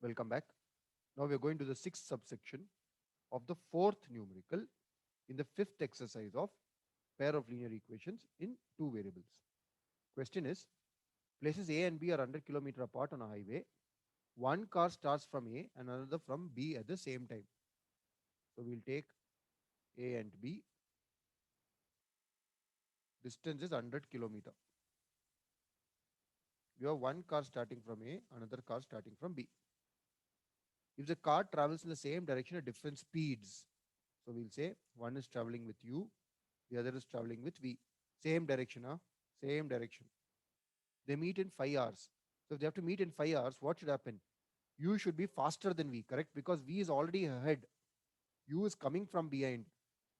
Welcome back. Now we are going to the sixth subsection of the fourth numerical in the fifth exercise of pair of linear equations in two variables. Question is, places A and B are 100 km apart on a highway. One car starts from A and another from B at the same time. So we'll take A and B. Distance is 100 km. You have one car starting from A, another car starting from B. If the car travels in the same direction at different speeds, so we'll say one is traveling with U, the other is traveling with V. Same direction, huh? Same direction. They meet in 5 hours. So if they have to meet in 5 hours, what should happen? U should be faster than V, correct? Because V is already ahead. U is coming from behind.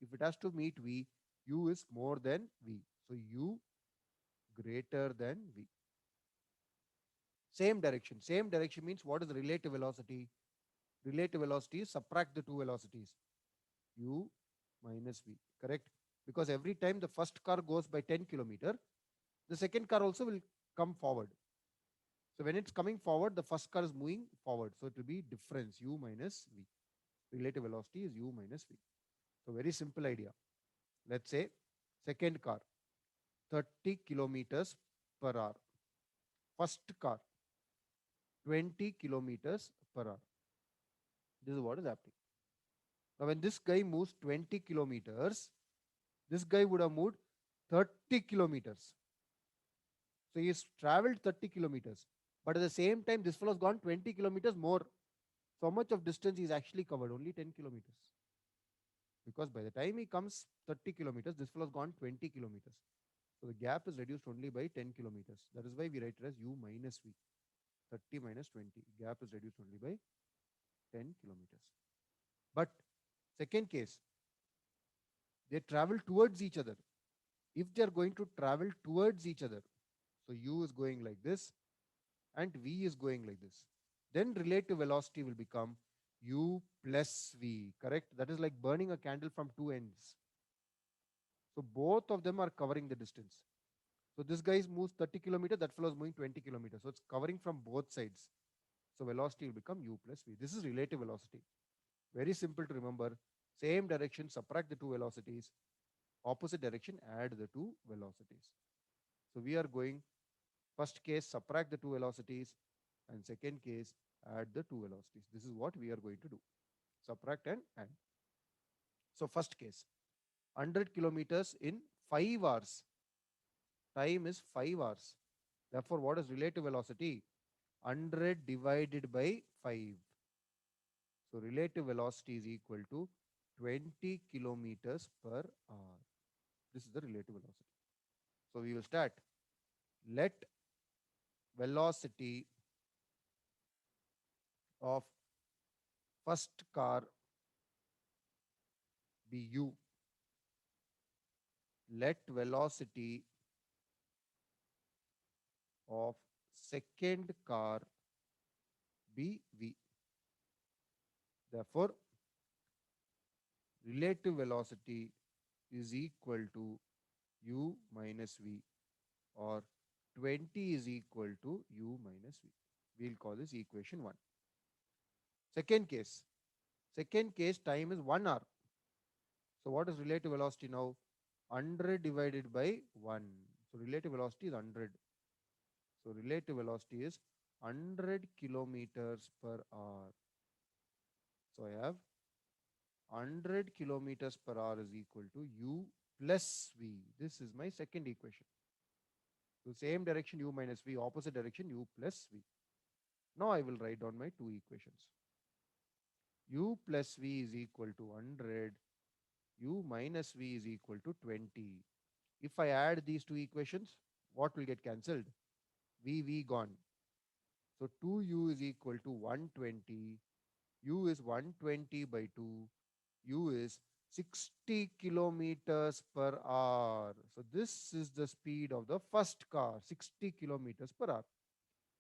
If it has to meet V, U is more than V. So U greater than V. Same direction. Same direction means what is the relative velocity? Relative velocity is subtract the two velocities. U minus V, correct? Because every time the first car goes by 10 kilometer, the second car also will come forward. So when it's coming forward, the first car is moving forward. So it will be difference U minus V. Relative velocity is U minus V. So very simple idea. Let's say second car 30 kilometers per hour. First car 20 kilometers per hour. This is what is happening. Now when this guy moves 20 kilometers, this guy would have moved 30 kilometers. So he's traveled 30 kilometers. But at the same time, this fellow has gone 20 kilometers more. So much of distance is actually covered? Only 10 kilometers. Because by the time he comes 30 kilometers, this fellow has gone 20 kilometers. So the gap is reduced only by 10 kilometers. That is why we write it as U minus V. 30 minus 20. Gap is reduced only by 10 kilometers. But second case, they travel towards each other. If they are going to travel towards each other, so U is going like this and V is going like this, then relative velocity will become U plus V, correct? That is like burning a candle from two ends. So both of them are covering the distance. So this guy moves 30 kilometers, that fellow is moving 20 kilometers. So it's covering from both sides. So velocity will become U plus V. This is relative velocity. Very simple to remember. Same direction, subtract the two velocities. Opposite direction, add the two velocities. So we are going first case, subtract the two velocities, and second case, add the two velocities. This is what we are going to do. Subtract and add. So first case, 100 kilometers in 5 hours. Time is 5 hours. Therefore, what is relative velocity? 100 divided by 5. So relative velocity is equal to 20 kilometers per hour. This is the relative velocity. So we will start. Let velocity of first car be U. Let velocity of second car be V. Therefore, relative velocity is equal to U minus V, or 20 is equal to U minus V. We'll call this equation 1. Second case. Second case, time is 1 hour. So what is relative velocity now? 100 divided by 1. So relative velocity is 100. So relative velocity is 100 kilometers per hour. So I have 100 kilometers per hour is equal to U plus V. This is my second equation. So same direction U minus V, opposite direction U plus V. Now I will write down my two equations. U plus V is equal to 100. U minus V is equal to 20. If I add these two equations, what will get cancelled? V gone. So 2U is equal to 120. U is 120 by 2. U is 60 kilometers per hour. So this is the speed of the first car, 60 kilometers per hour.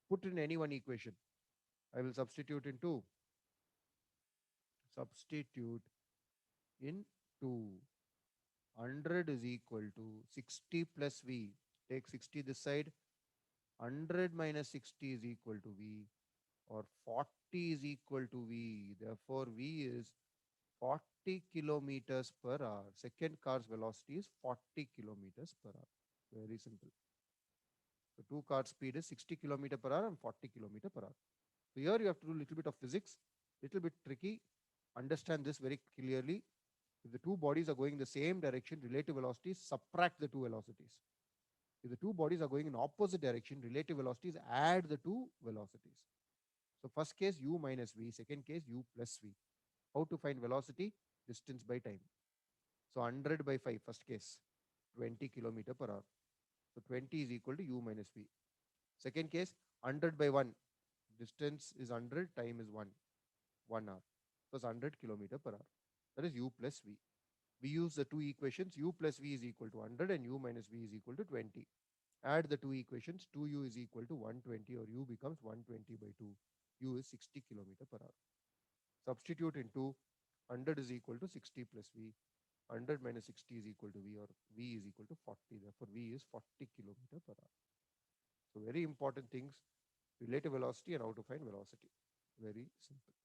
Put in any one equation. I will substitute in 2. Substitute in 2. 100 is equal to 60 plus V. Take 60 this side. 100 minus 60 is equal to V, or 40 is equal to V. Therefore, V is 40 kilometers per hour. Second car's velocity is 40 kilometers per hour. Very simple. The two car speed is 60 kilometer per hour and 40 kilometer per hour. So here you have to do a little bit of physics, little bit tricky. Understand this very clearly. If the two bodies are going the same direction, relative velocities subtract the two velocities. If the two bodies are going in opposite direction, relative velocities add the two velocities. So first case u minus v, second case u plus v. How to find velocity? Distance by time. So 100 by 5, first case, 20 kilometer per hour. So 20 is equal to u minus v. Second case, 100 by 1. Distance is 100, time is 1 hour. So it's 100 kilometer per hour. That is u plus v. We use the two equations. U plus v is equal to 100 and u minus v is equal to 20. Add the two equations. 2u is equal to 120, or u becomes 120 by 2. U is 60 kilometer per hour. Substitute into 100 is equal to 60 plus v. 100 minus 60 is equal to v, or v is equal to 40. Therefore, v is 40 kilometer per hour. So very important things, relative velocity and how to find velocity. Very simple.